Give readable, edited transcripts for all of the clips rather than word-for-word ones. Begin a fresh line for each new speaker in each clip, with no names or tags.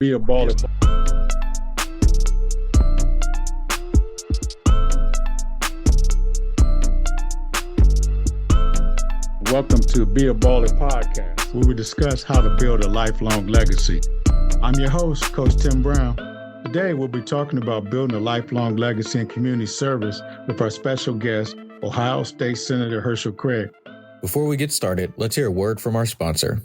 Be a Baller. Welcome to Be a Baller podcast, where we discuss how to build a lifelong legacy. I'm your host, Coach Tim Brown. Today, we'll be talking about building a lifelong legacy in community service with our special guest, Ohio State Senator Hearcel Craig.
Before we get started, let's hear a word from our sponsor.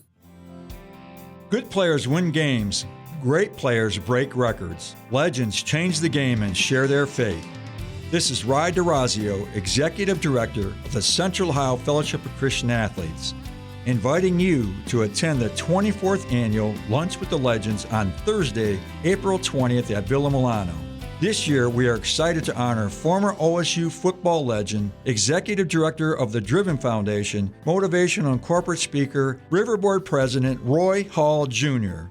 Good players win games. Great players break records. Legends change the game and share their faith. This is Ry DeRazio, Executive Director of the Central Ohio Fellowship of Christian Athletes, inviting you to attend the 24th Annual Lunch with the Legends on Thursday, April 20th at Villa Milano. This year, we are excited to honor former OSU football legend, Executive Director of the Driven Foundation, Motivational and Corporate Speaker, Riverboard President Roy Hall Jr.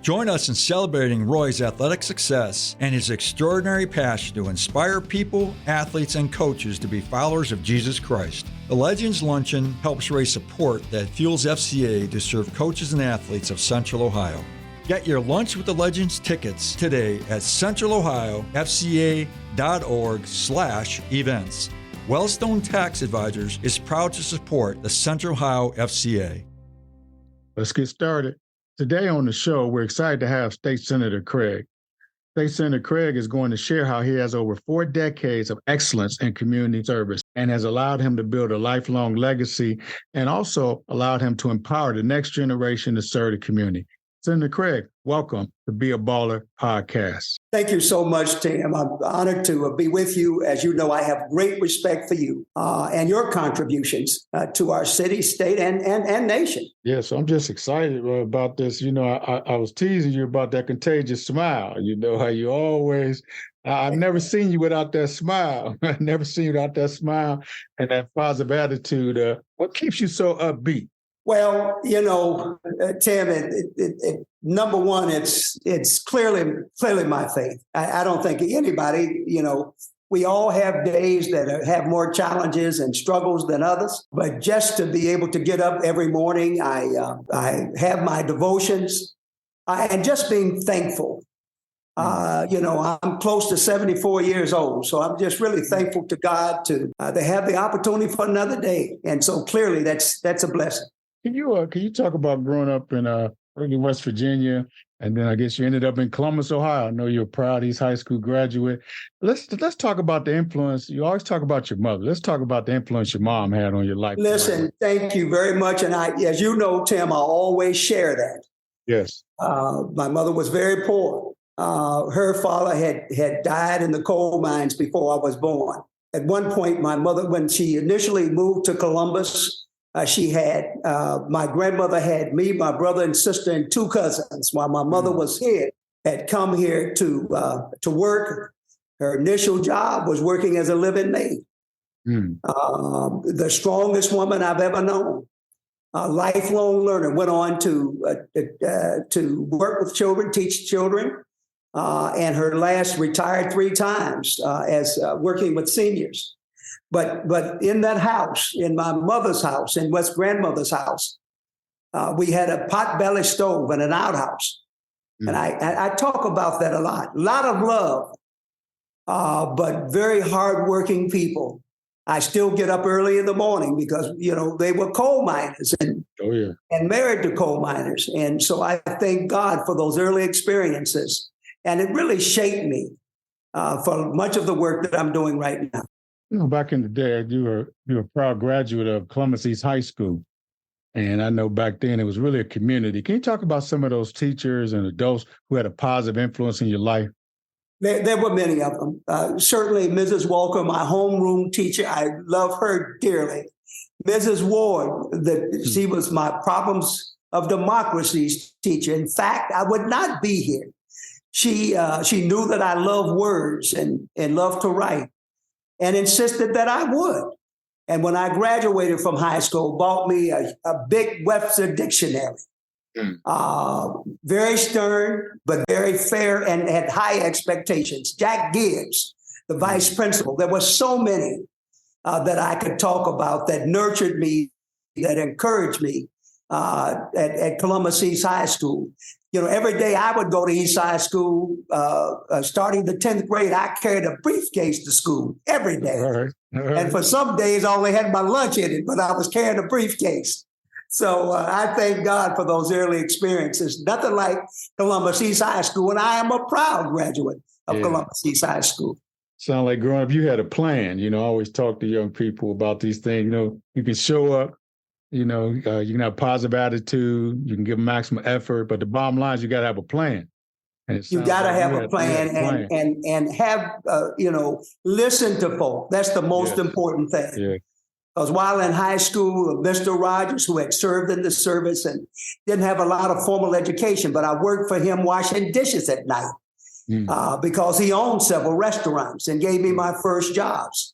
Join us in celebrating Roy's athletic success and his extraordinary passion to inspire people, athletes, and coaches to be followers of Jesus Christ. The Legends Luncheon helps raise support that fuels FCA to serve coaches and athletes of Central Ohio. Get your Lunch with the Legends tickets today at centralohiofca.org/events. Wellstone Tax Advisors is proud to support the Central Ohio FCA.
Let's get started. Today on the show, we're excited to have State Senator Craig. State Senator Craig is going to share how he has over 4 decades of excellence in community service and has allowed him to build a lifelong legacy and also allowed him to empower the next generation to serve the community. Senator Craig, welcome to Be a Baller podcast.
Thank you so much, Tim. I'm honored to be with you. As you know, I have great respect for you and your contributions to our city, state, and nation.
Yeah, so I'm just excited about this. You know, I was teasing you about that contagious smile. You know how you always, I've never seen you without that smile. I've never seen you without that smile and that positive attitude. What keeps you so upbeat?
Well, you know, Tim, number one, it's clearly my faith. I don't think anybody, you know, we all have days that have more challenges and struggles than others. But just to be able to get up every morning, I have my devotions and just being thankful. You know, I'm close to 74 years old, so I'm just really thankful to God to have the opportunity for another day. And so clearly that's a blessing.
Can you talk about growing up in early West Virginia, and then I guess you ended up in Columbus, Ohio? I know you're a proud East High School graduate. Let's talk about the influence. You always talk about your mother. Let's talk about the influence your mom had on your life.
Listen, thank you very much. And as you know, Tim, I always share that.
Yes.
My mother was very poor. Her father had died in the coal mines before I was born. At one point, my mother, when she initially moved to Columbus, she had, my grandmother had me, my brother and sister, and 2 cousins. While my mother was here, had come here to work. Her initial job was working as a living maid. The strongest woman I've ever known. A lifelong learner, went on to work with children, teach children, and her last retired 3 times as working with seniors. But in that house, in my mother's house, in West grandmother's house, we had a potbelly stove and an outhouse. And I talk about that a lot of love, but very hardworking people. I still get up early in the morning because, you know, they were coal miners and married to coal miners. And so I thank God for those early experiences. And it really shaped me for much of the work that I'm doing right now.
You know, back in the day, you were a proud graduate of Columbus East High School. And I know back then it was really a community. Can you talk about some of those teachers and adults who had a positive influence in your life?
There were many of them. Certainly Mrs. Walker, my homeroom teacher, I love her dearly. Mrs. Ward, she was my Problems of Democracy's teacher. In fact, I would not be here. She knew that I love words and love to write, and insisted that I would. And when I graduated from high school, bought me a big Webster dictionary. Very stern, but very fair and had high expectations. Jack Gibbs, the vice principal. There were so many that I could talk about that nurtured me, that encouraged me at Columbus East High School. every day I would go to East High School, starting the 10th grade, I carried a briefcase to school every day.
All right.
And for some days, I only had my lunch in it, but I was carrying a briefcase. So I thank God for those early experiences. Nothing like Columbus East High School, and I am a proud graduate of Columbus East High School.
Sound like growing up, you had a plan. I always talk to young people about these things. You can show up, you can have positive attitude, you can give maximum effort, but the bottom line is you got to have a plan.
You got to have a plan and have, listen to folk. That's the most important thing.
Yeah.
Because while in high school, Mr. Rogers, who had served in the service and didn't have a lot of formal education, but I worked for him washing dishes at night because he owned several restaurants and gave me my first jobs.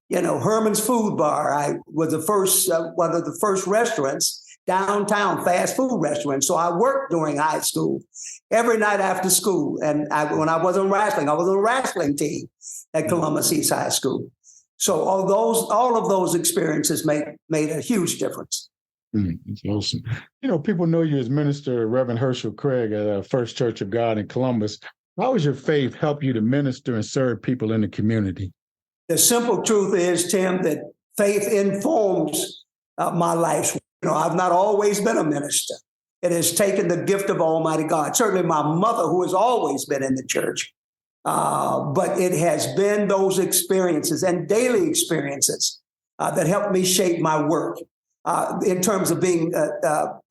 Herman's Food Bar, I was the first, one of the first restaurants, downtown fast food restaurants. So I worked during high school every night after school. And when I was in wrestling, I was on a wrestling team at Columbus East High School. So all of those experiences made a huge difference.
That's awesome. People know you as Minister Reverend Hearcel Craig at First Church of God in Columbus. How has your faith helped you to minister and serve people in the community?
The simple truth is, Tim, that faith informs my life. I've not always been a minister. It has taken the gift of Almighty God. Certainly my mother, who has always been in the church. But it has been those experiences and daily experiences that helped me shape my work in terms of being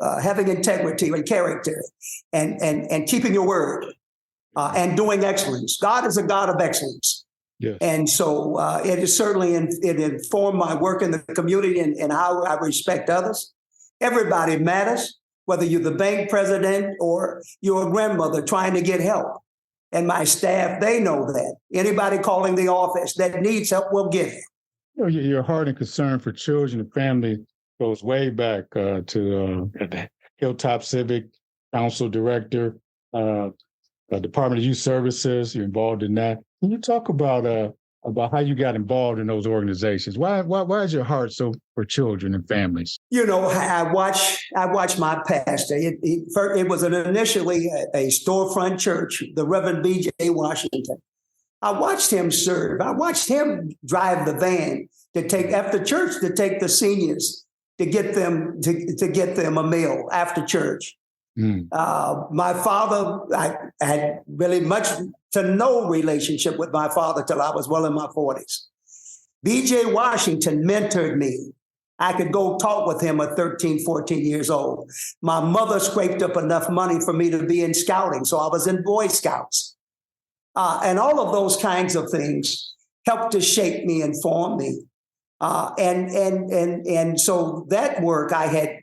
having integrity and character and keeping your word and doing excellence. God is a God of excellence.
Yes.
And so it is certainly it informed my work in the community and how I respect others. Everybody matters, whether you're the bank president or you're a grandmother trying to get help. And my staff, they know that. Anybody calling the office that needs help will get it.
Your heart and concern for children and family goes way back to the Hilltop Civic Council Director, Department of Youth Services. You're involved in that. Can you talk about how you got involved in those organizations? Why is your heart so for children and families?
I watched my pastor. It was initially a storefront church, the Reverend B.J. Washington. I watched him serve. I watched him drive the van to take after church to take the seniors to get them a meal after church. My father, I had really much to no relationship with my father till I was well in my 40s. B.J. Washington mentored me. I could go talk with him at 13, 14 years old. My mother scraped up enough money for me to be in scouting, so I was in Boy Scouts. And all of those kinds of things helped to shape me and form me. And so that work, I had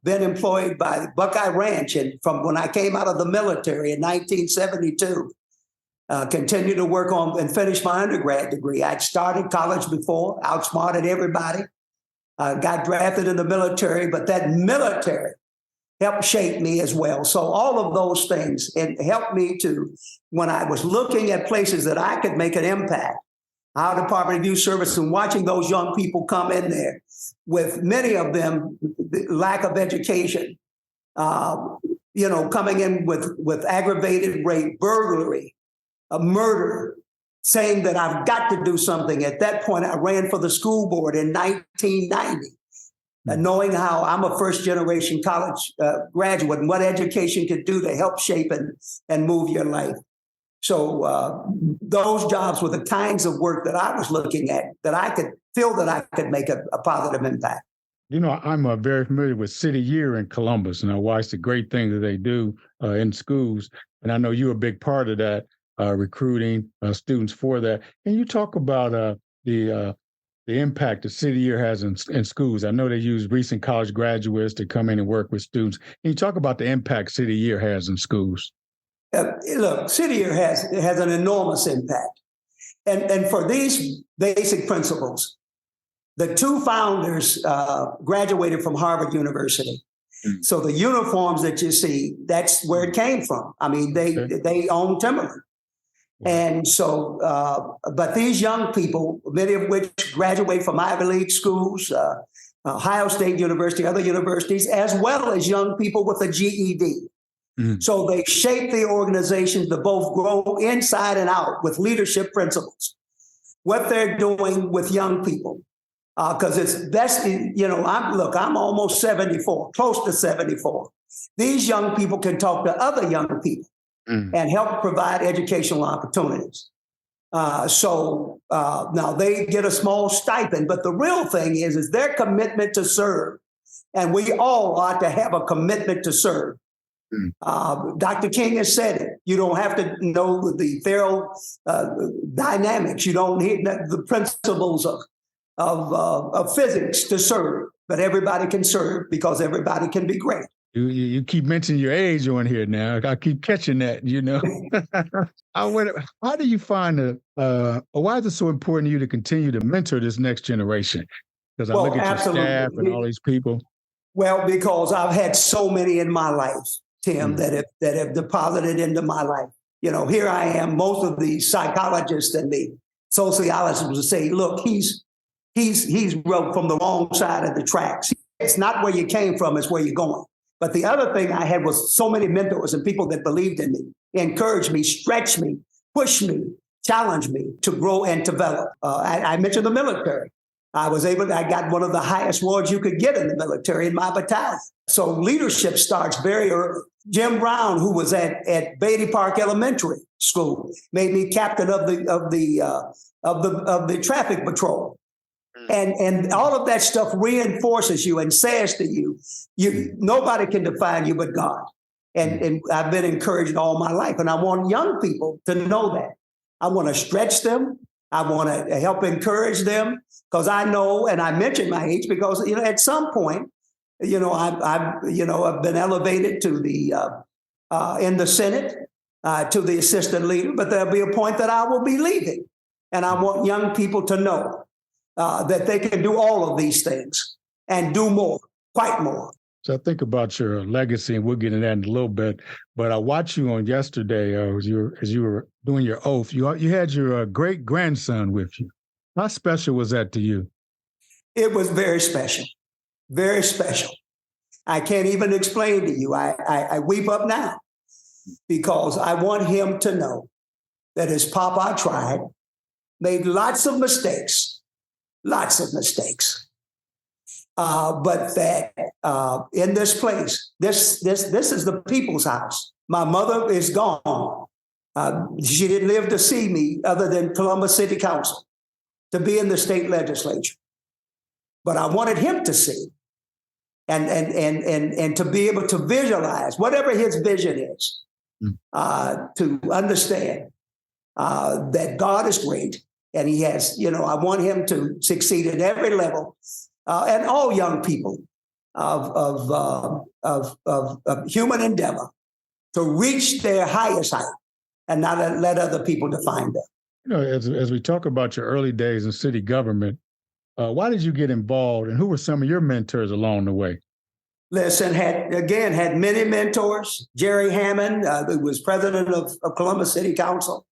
been employed by Buckeye Ranch from when I came out of the military in 1972. Continued to work on and finish my undergrad degree. I'd started college before, outsmarted everybody, got drafted in the military, but that military helped shape me as well. So all of those things, it helped me to, when I was looking at places that I could make an impact, our Department of Youth Service, and watching those young people come in there with many of them lack of education, coming in with aggravated rape, burglary, a murder, saying that I've got to do something. At that point, I ran for the school board in 1990, knowing how I'm a first-generation college graduate and what education could do to help shape and move your life. So those jobs were the kinds of work that I was looking at, that I could feel that I could make a positive impact.
I'm very familiar with City Year in Columbus, and I watch the great things that they do in schools. And I know you're a big part of that, recruiting students for that. Can you talk about the impact the City Year has in schools? I know they use recent college graduates to come in and work with students. Can you talk about the impact City Year has in schools?
Look, City Year has an enormous impact. And for these basic principles, the two founders graduated from Harvard University. So the uniforms that you see, that's where it came from. I mean, they own Timberland. And so, but these young people, many of which graduate from Ivy League schools, Ohio State University, other universities, as well as young people with a GED. So they shape the organizations to both grow inside and out with leadership principles. What they're doing with young people, because it's best, I'm almost 74, close to 74. These young people can talk to other young people and help provide educational opportunities. So now they get a small stipend, but the real thing is their commitment to serve. And we all ought to have a commitment to serve. Dr. King has said it. You don't have to know the thorough dynamics. You don't need the principles of physics to serve, but everybody can serve because everybody can be great.
You keep mentioning your age on here now. I keep catching that, How do you find why is it so important to you to continue to mentor this next generation? Because I look at your staff and all these people.
Well, because I've had so many in my life, Tim, that have deposited into my life. Here I am. Most of the psychologists and the sociologists will say, look, he's from the wrong side of the tracks. It's not where you came from, it's where you're going. But the other thing I had was so many mentors and people that believed in me, encouraged me, stretched me, pushed me, challenged me to grow and develop. I mentioned the military. I got one of the highest awards you could get in the military in my battalion. So leadership starts very early. Jim Brown, who was at Beatty Park Elementary School, made me captain of the traffic patrol. And all of that stuff reinforces you and says to you, nobody can define you but God. And I've been encouraged all my life. And I want young people to know that. I want to stretch them. I want to help encourage them because I know, and I mentioned my age because, at some point, I've been elevated to in the Senate to the assistant leader, but there'll be a point that I will be leaving. And I want young people to know that they can do all of these things and do more, quite more.
So I think about your legacy, and we'll get into that in a little bit. But I watched you on yesterday as you were doing your oath. You had your great grandson with you. How special was that to you?
It was very special, very special. I can't even explain to you. I weep up now because I want him to know that his papa tried, made lots of mistakes. But that in this place, this is the people's house. My mother is gone. She didn't live to see me other than Columbus City Council, to be in the state legislature. But I wanted him to see and to be able to visualize whatever his vision is, to understand that God is great. And he has, I want him to succeed at every level, and all young people of human endeavor to reach their highest height and not let other people define them.
As we talk about your early days in city government, why did you get involved, and who were some of your mentors along the way?
Listen, had many mentors. Jerry Hammond, who was president of Columbus City Council.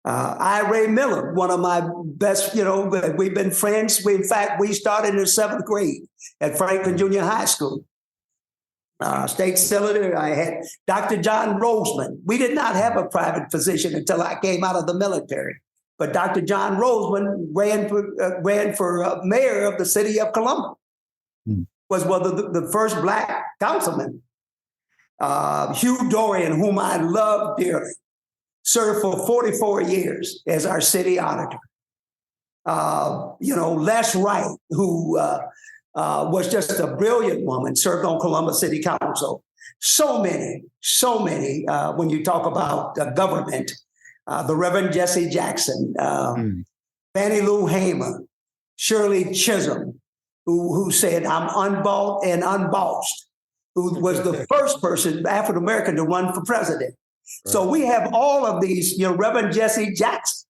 Ray Miller, one of my best, we've been friends. In fact, we started in the 7th grade at Franklin Junior High School. State Senator, I had Dr. John Roseman. We did not have a private physician until I came out of the military. But Dr. John Roseman ran for mayor of the city of Columbus. Was one of the first Black councilmen. Hugh Dorian, whom I love dearly, served for 44 years as our city auditor. Les Wright, who was just a brilliant woman, served on Columbus City Council. So many, when you talk about government, the Reverend Jesse Jackson, Fannie Lou Hamer, Shirley Chisholm, who said, I'm unbought and unbossed, who was the first person, African-American, to run for president. Right. So we have all of these, Reverend Jesse Jackson,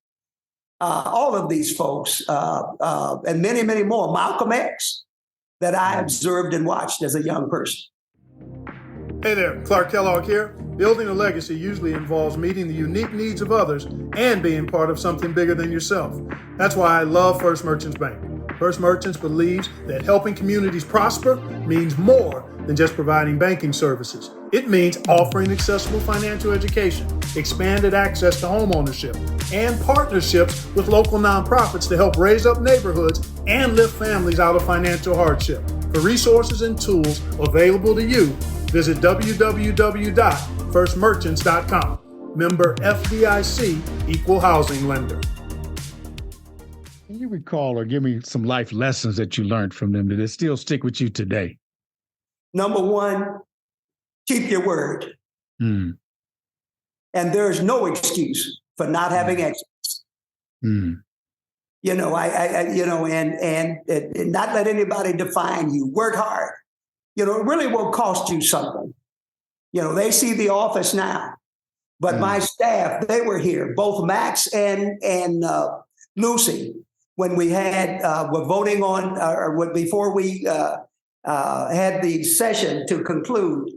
all of these folks, and many, many more, Malcolm X, that I observed and watched as a young person.
Hey there, Clark Kellogg here. Building a legacy usually involves meeting the unique needs of others and being part of something bigger than yourself. That's why I love First Merchants Bank. First Merchants believes that helping communities prosper means more than just providing banking services. It means offering accessible financial education, expanded access to homeownership, and partnerships with local nonprofits to help raise up neighborhoods and lift families out of financial hardship. For resources and tools available to you, visit www.firstmerchants.com. Member FDIC, Equal Housing Lender.
Can you recall or give me some life lessons that you learned from them that still stick with you today?
Number one, keep your word. And there's no excuse for not having excellence. You know, and not let anybody define you. Work hard. You know, it really will cost you something. You know, they see the office now, but my staff, they were here, both Max and Lucy, when we had, were voting on, or before we had the session to conclude,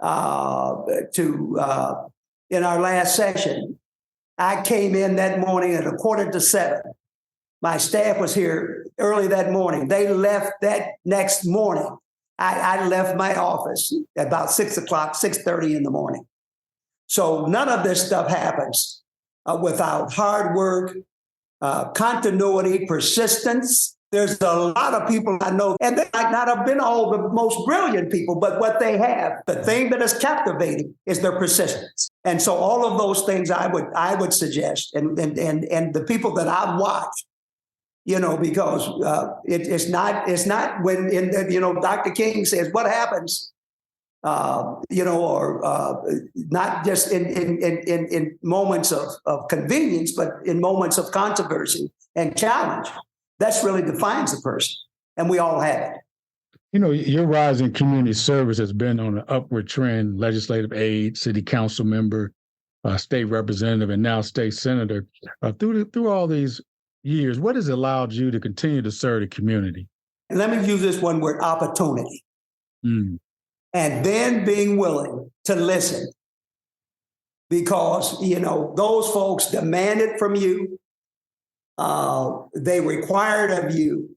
in our last session. I came in that morning at 6:45. My staff was here early that morning. They left that next morning. I left my office at about 6 o'clock, 6:30 in the morning. So none of this stuff happens without hard work, continuity, persistence. There's a lot of people I know, and they might not have been all the most brilliant people, but what they have, the thing that is captivating is their persistence. And so all of those things I would suggest, and the people that I've watched, you know, because it's not when, Dr. King says what happens, or not just in moments of convenience, but in moments of controversy and challenge. That's really defines the person, and we all have it.
You know, your rise in community service has been on an upward trend. Legislative aide, city council member, state representative, and now state senator. Through all these years, what has allowed you to continue to serve the community?
And let me use this one word: opportunity. And then being willing to listen, because those folks demand it from you. They required of you.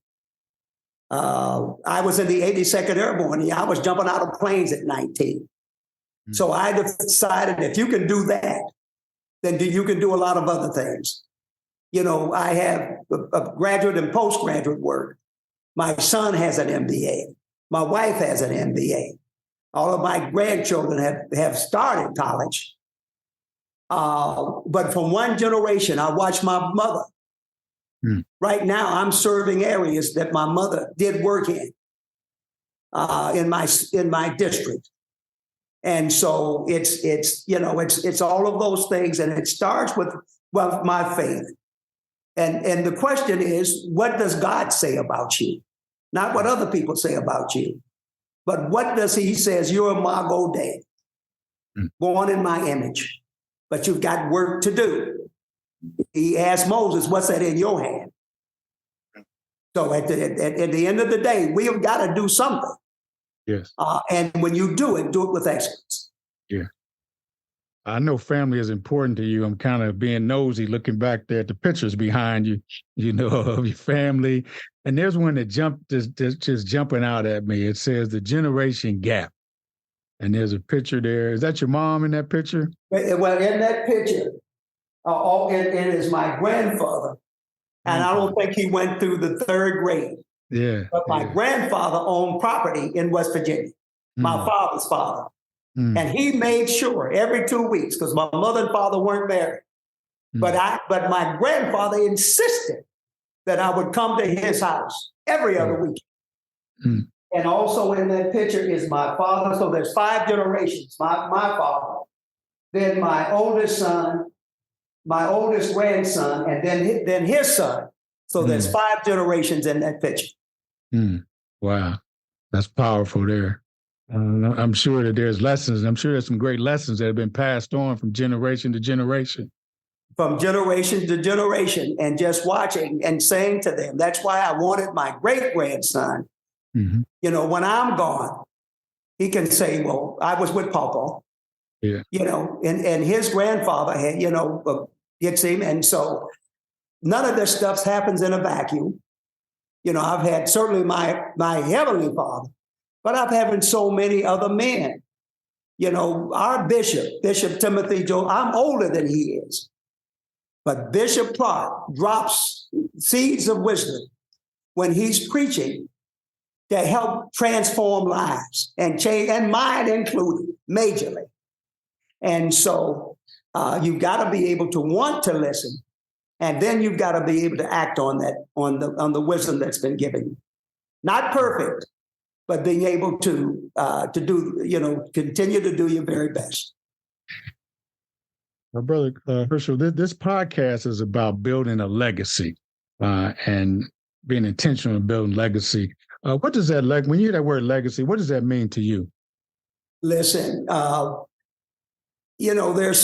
I was in the 82nd Airborne. I was jumping out of planes at 19. So I decided if you can do that, then you can do a lot of other things. I have a graduate and postgraduate work. My son has an MBA. My wife has an MBA. All of my grandchildren have started college. But from one generation, I watched my mother. Right now, I'm serving areas that my mother did work in my district, and so it's all of those things, and it starts with my faith, and the question is, what does God say about you? Not what other people say about you, but what does He says? You're a Imago Dei, born in my image, but you've got work to do. He asked Moses, what's that in your hand? So at the end of the day, we have got to do something.
Yes.
And when you do it with excellence.
Yeah. I know family is important to you. I'm kind of being nosy looking back there at the pictures behind you, of your family. And there's one that just jumping out at me. It says the generation gap. And there's a picture there. Is that your mom in that picture?
Well, in that picture, it is my grandfather, and I don't think he went through the third grade.
Yeah.
But my grandfather owned property in West Virginia, my father's father. And he made sure every 2 weeks, because my mother and father weren't married, but my grandfather insisted that I would come to his house every other week. And also in that picture is my father. So there's 5 generations, my father, then my oldest son, my oldest grandson, and then his son. So there's 5 generations in that picture.
Wow. That's powerful there. I'm sure that there's lessons. I'm sure there's some great lessons that have been passed on from generation to generation.
From generation to generation, and just watching and saying to them, that's why I wanted my great-grandson. When I'm gone, he can say, well, I was with Papa.
Yeah.
And his grandfather had, gets him. And so none of this stuff happens in a vacuum. I've had certainly my heavenly father, but I've had so many other men Our Bishop Timothy Joe, I'm older than he is, but Bishop Clark drops seeds of wisdom when he's preaching to help transform lives and change, and mine included, majorly. And so you've got to be able to want to listen, and then you've got to be able to act on that, on the wisdom that's been given you. Not perfect, but being able to do, continue to do your very best.
My brother Hearcel, this podcast is about building a legacy and being intentional in building legacy. What does that when you hear that word legacy? What does that mean to you?
Listen, there's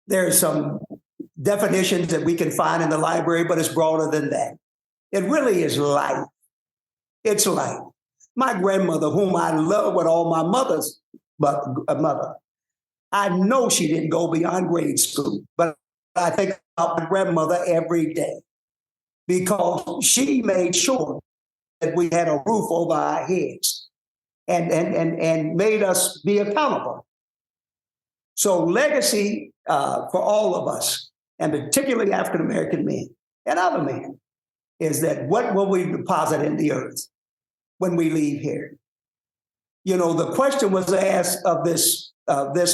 there's some definitions that we can find in the library, but it's broader than that. It really is life. It's life. My grandmother, whom I love with all my mother's mother, I know she didn't go beyond grade school, but I think about my grandmother every day because she made sure that we had a roof over our heads and made us be accountable. So legacy for all of us, and particularly African-American men and other men, is that what will we deposit in the earth when we leave here? The question was asked of this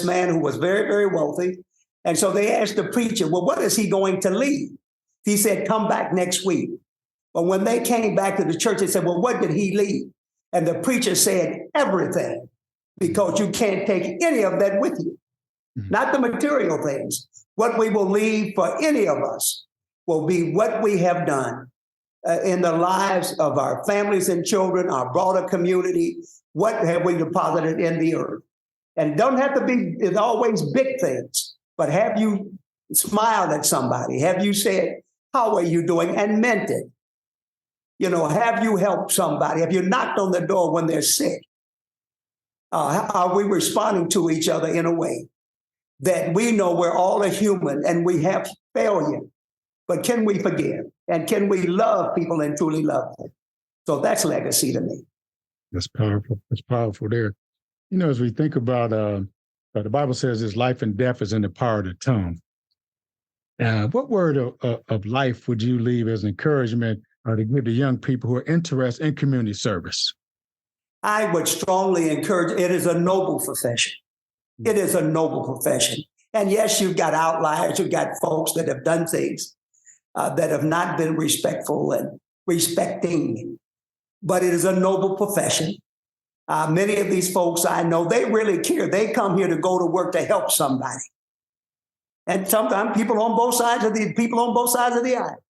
man who was very, very wealthy. And so they asked the preacher, well, what is he going to leave? He said, come back next week. But when they came back to the church, they said, well, what did he leave? And the preacher said, everything, because you can't take any of that with you. Not the material things. What we will leave for any of us will be what we have done in the lives of our families and children, our broader community. What have we deposited in the earth? And it don't have to be, it's always big things, but have you smiled at somebody? Have you said, how are you doing? And meant it. Have you helped somebody? Have you knocked on the door when they're sick? Are we responding to each other in a way that we know we're all a human and we have failure, but can we forgive? And can we love people and truly love them? So that's legacy to me.
That's powerful. That's powerful there. As we think about, the Bible says this life and death is in the power of the tongue. What word of life would you leave as encouragement to give to young people who are interested in community service?
I would strongly encourage, it is a noble profession. It is a noble profession. And yes, you've got outliers, you've got folks that have done things that have not been respectful and respecting, but it is a noble profession. Many of these folks I know, they really care. They come here to go to work to help somebody. And sometimes people on both sides of the aisle.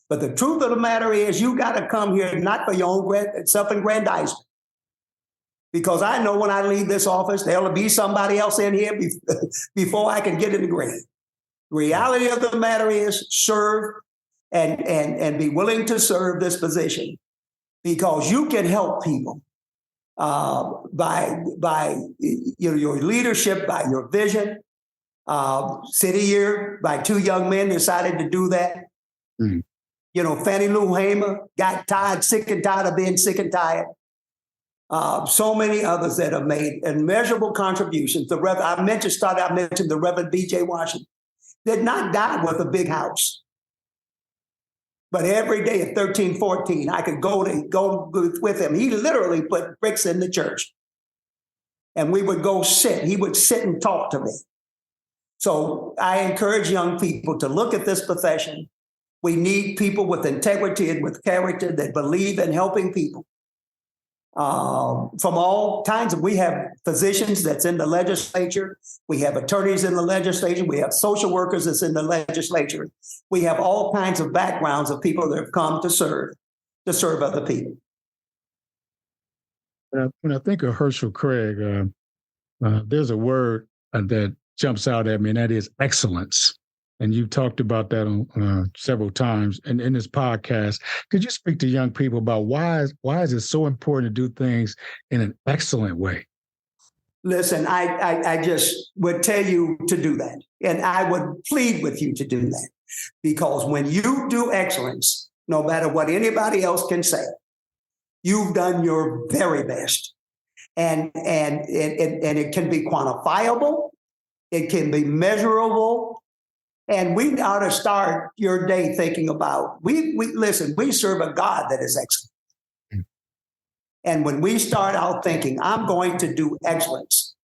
But the truth of the matter is you got to come here not for your own self-aggrandizement. Because I know when I leave this office, there'll be somebody else in here before I can get in the grave. The reality of the matter is serve and be willing to serve this position because you can help people by your leadership, by your vision. City year, by two young men decided to do that. Fannie Lou Hamer got sick and tired of being sick and tired. So many others that have made immeasurable contributions. I mentioned the Reverend B.J. Washington did not die with a big house. But every day at 13, 14, I could go with him. He literally put bricks in the church. And we would go sit. He would sit and talk to me. So I encourage young people to look at this profession. We need people with integrity and with character that believe in helping people. From all kinds we have physicians that's in the legislature. We have attorneys in the legislature. We have social workers that's in the legislature. We have all kinds of backgrounds of people that have come to serve other people.
When I think of Hearcel Craig, there's a word that jumps out at me, and that is excellence. And you've talked about that on several times in this podcast. Could you speak to young people about why is it so important to do things in an excellent way?
Listen, I just would tell you to do that. And I would plead with you to do that. Because when you do excellence, no matter what anybody else can say, You've done your very best. And it can be quantifiable. It can be measurable. And we ought to start your day thinking about, we serve a God that is excellent. And when we start out thinking, I'm going to do excellence,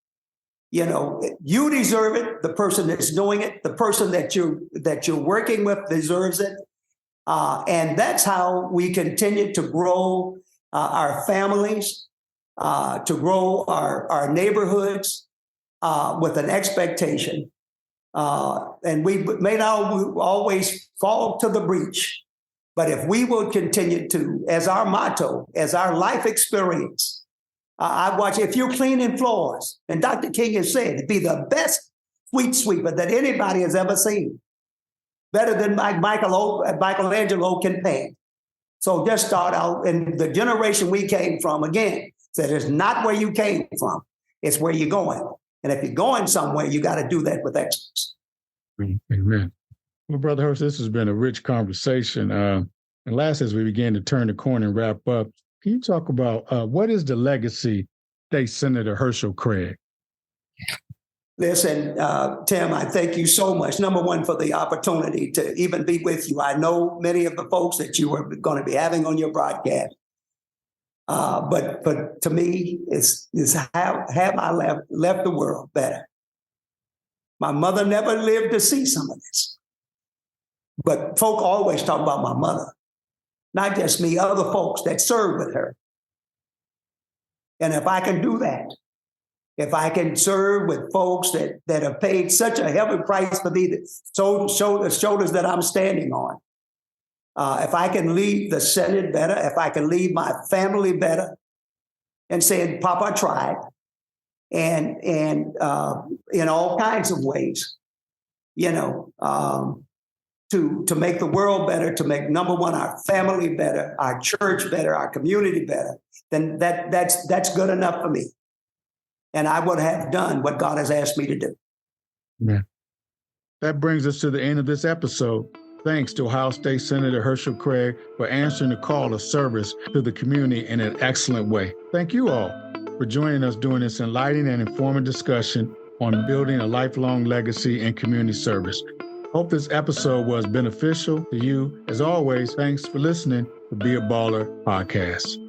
you deserve it. The person that's doing it, the person that you're working with deserves it. And that's how we continue to grow our families, to grow our neighborhoods with an expectation. And we may not always fall to the breach, but if we will continue to, as our motto, as our life experience, I watch, if you're cleaning floors, and Dr. King has said, be the best sweet sweeper that anybody has ever seen. Better than Michelangelo can paint. So just start out, and the generation we came from, again, said it's not where you came from, it's where you're going. And if you're going somewhere, you got to do that with excellence.
Amen. Well, Brother Hearcel, this has been a rich conversation. And last, as we begin to turn the corner and wrap up, can you talk about what is the legacy State Senator Hearcel Craig?
Listen, Tim, I thank you so much. Number one, for the opportunity to even be with you. I know many of the folks that you are going to be having on your broadcast. But to me, it's have I left the world better. My mother never lived to see some of this. But folk always talk about my mother. Not just me, other folks that served with her. And if I can do that, if I can serve with folks that have paid such a heavy price for the shoulders that I'm standing on, if I can leave the Senate better, if I can leave my family better, and say, Papa tried, and in all kinds of ways, to make the world better, to make, number one, our family better, our church better, our community better, then that's good enough for me. And I would have done what God has asked me to do.
Yeah. That brings us to the end of this episode. Thanks to Ohio State Senator Hearcel Craig for answering the call of service to the community in an excellent way. Thank you all for joining us during this enlightening and informative discussion on building a lifelong legacy in community service. Hope this episode was beneficial to you. As always, thanks for listening to Be a Baller podcast.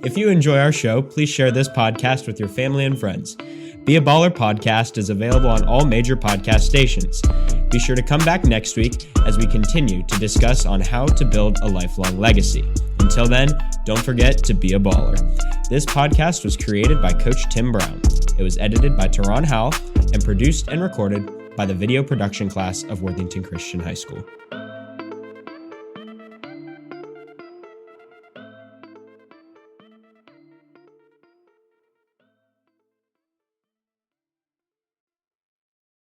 If you enjoy our show, please share this podcast with your family and friends. Be a Baller podcast is available on all major podcast stations. Be sure to come back next week as we continue to discuss on how to build a lifelong legacy. Until then, don't forget to be a baller. This podcast was created by Coach Tim Brown. It was edited by Teron Howell and produced and recorded by the video production class of Worthington Christian High School.